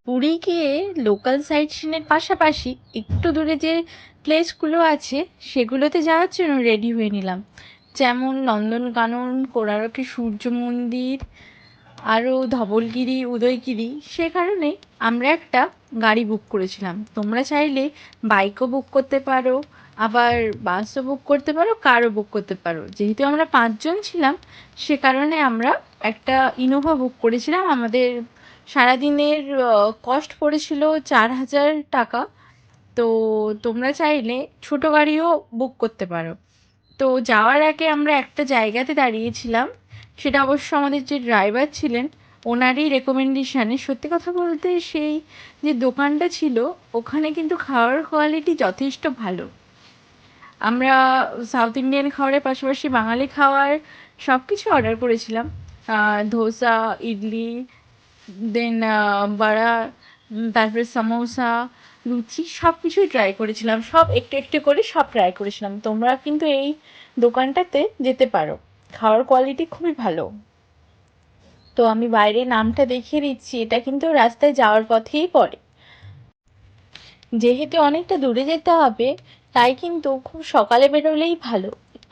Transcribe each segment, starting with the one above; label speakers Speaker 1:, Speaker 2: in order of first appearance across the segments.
Speaker 1: পুরী গিয়ে local site সিনের পাশাপাশি একটু দূরে যে প্লেসগুলো আছে সেগুলোতে যাওয়ার জন্য রেডি হয়ে নিলাম। যেমন নন্দনকানন, কোণার্কে সূর্য মন্দির, আরও ধবলগিরি, উদয়গিরি। সে কারণে আমরা একটা গাড়ি বুক করেছিলাম। তোমরা চাইলে বাইকও বুক করতে পারো, আবার বাসও বুক করতে পারো, কারও বুক করতে পারো। যেহেতু আমরা 5 জন ছিলাম, সে কারণে আমরা একটা ইনোভা বুক করেছিলাম। আমাদের সারাদিনের কস্ট পড়েছিল 4,000 টাকা। তো তোমরা চাইলে ছোটো গাড়িও বুক করতে পারো। তো যাওয়ার আগে আমরা একটা জায়গাতে দাঁড়িয়েছিলাম, সেটা অবশ্য আমাদের যে ড্রাইভার ছিলেন ওনারই রেকমেন্ডেশানে। সত্যি কথা বলতে সেই যে দোকানটা ছিল ওখানে কিন্তু খাওয়ার কোয়ালিটি যথেষ্ট ভালো। আমরা সাউথ ইন্ডিয়ান খাবারের পাশাপাশি বাঙালি খাবার সব কিছু অর্ডার করেছিলাম। ধোসা, ইডলি, দেন বড়া, তারপরে সমোসা, লুচি সব কিছুই ট্রাই করেছিলাম। সব একটু একটু করে সব ট্রাই করেছিলাম। তোমরা কিন্তু এই দোকানটাতে যেতে পারো, খাওয়ার কোয়ালিটি খুবই ভালো। তো আমি বাইরে নামটা দেখিয়ে দিচ্ছি, এটা কিন্তু রাস্তায় যাওয়ার পথেই পড়ে। যেহেতু অনেকটা দূরে যেতে হবে তাই কিন্তু খুব সকালে বেরোলেই ভালো।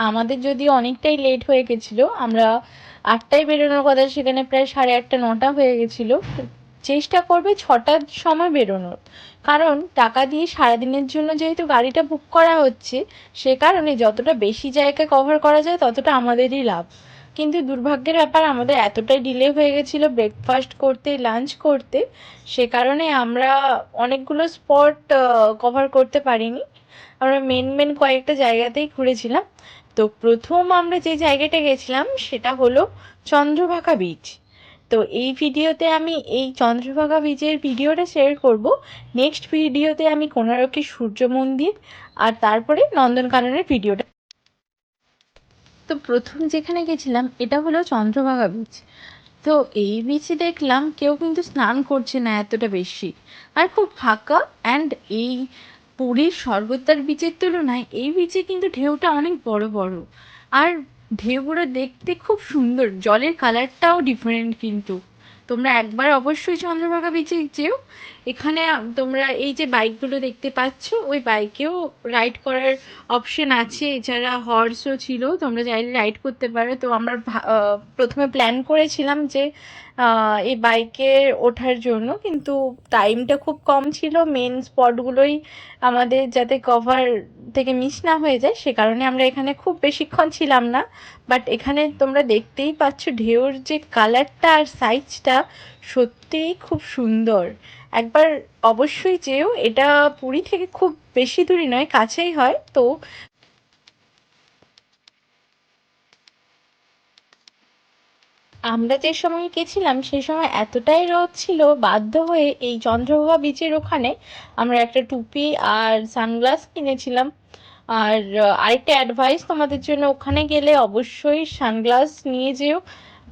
Speaker 1: আমাদের যদিও অনেকটাই লেট হয়ে গেছিলো, আমরা 8টায় বেরোনোর কথা, সেখানে প্রায় 8:30 9টা হয়ে গেছিলো। চেষ্টা করবে 6টার সময় বেরোনোর, কারণ টাকা দিয়ে সারাদিনের জন্য যেহেতু গাড়িটা বুক করা হচ্ছে, সে কারণে যতটা বেশি জায়গা কভার করা যায় ততটা আমাদেরই লাভ। কিন্তু দুর্ভাগ্যের ব্যাপার, আমাদের এতটাই ডিলে হয়ে গেছিলো ব্রেকফাস্ট করতে, লাঞ্চ করতে, সে কারণে আমরা অনেকগুলো স্পট কভার করতে পারিনি। আমরা মেন কয়েকটা জায়গাতেই ঘুরেছিলাম। তো প্রথম আমরা যে জায়গাটা গেছিলাম সেটা হলো চন্দ্রভাগা বিচ। তো এই ভিডিওতে আমি এই চন্দ্রভাগা বিচের ভিডিওটা শেয়ার করব। নেক্সট ভিডিওতে আমি কোণার্কে সূর্য মন্দির আর তারপরে নন্দনকাননের ভিডিওটা। তো প্রথম যেখানে গেছিলাম এটা হলো চন্দ্রভাগা বিচ। তো এই বিচে দেখলাম কেউ কিন্তু স্নান করছে না এতটা বেশি, আর খুব ফাঁকা। অ্যান্ড এই পুরীর স্বর্গদ্বার বিচের তুলনায় এই বিচে কিন্তু ঢেউটা অনেক বড় বড়, আর ঢেউগুলো দেখতে খুব সুন্দর। জলের কালারটাও ডিফারেন্ট কিন্তু। তোমরা একবার অবশ্যই চন্দ্রভাগা বিচে যেও। এখানে তোমরা এই যে বাইকগুলো দেখতে পাচ্ছ, ওই বাইকেও রাইড করার অপশন আছে। এছাড়া হর্সও ছিল, তোমরা চাইলে রাইড করতে পারো। তো আমরা প্রথমে প্ল্যান করেছিলাম যে এই বাইকে ওঠার জন্য, কিন্তু টাইমটা খুব কম ছিল। মেন স্পটগুলোই আমাদের যাতে কভার থেকে মিস না হয়ে যায়, সে কারণে আমরা এখানে খুব বেশিক্ষণ ছিলাম না। বাট এখানে তোমরা দেখতেই পাচ্ছ ঢেউর যে কালারটা আর সাইজটা সত্যিই খুব সুন্দর। একবার অবশ্যই যেও। এটা পুরী থেকে খুব বেশি দূরই নয়, কাছেই হয়। তো আমরা যে সময় গেছিলাম সেই সময় এতটাই রোদ ছিল, বাধ্য হয়ে এই চন্দ্রভাগা বিচের ওখানে আমরা একটা টুপি আর সানগ্লাস কিনেছিলাম। আর আরেকটা অ্যাডভাইস তোমাদের জন্য, ওখানে গেলে অবশ্যই সানগ্লাস নিয়ে যেও,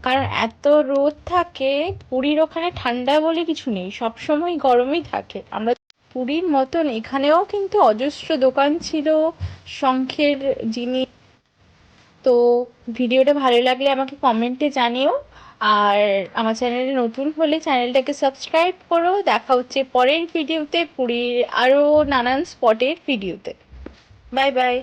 Speaker 1: কারণ এত রোদ থাকে। পুরীর ওখানে ঠান্ডা বলে কিছু নেই, সবসময় গরমই থাকে। আমরা পুরীর মতন এখানেও কিন্তু অজস্র দোকান ছিল শঙ্খের জিনিস। তো ভিডিওটা ভালো লাগলে আমাকে কমেন্টে জানিও। আর আমার চ্যানেলে নতুন হলে চ্যানেলটাকে সাবস্ক্রাইব করো। দেখা হচ্ছে পরের ভিডিওতে পুরীর আরও নানান স্পটের ভিডিওতে। Bye bye.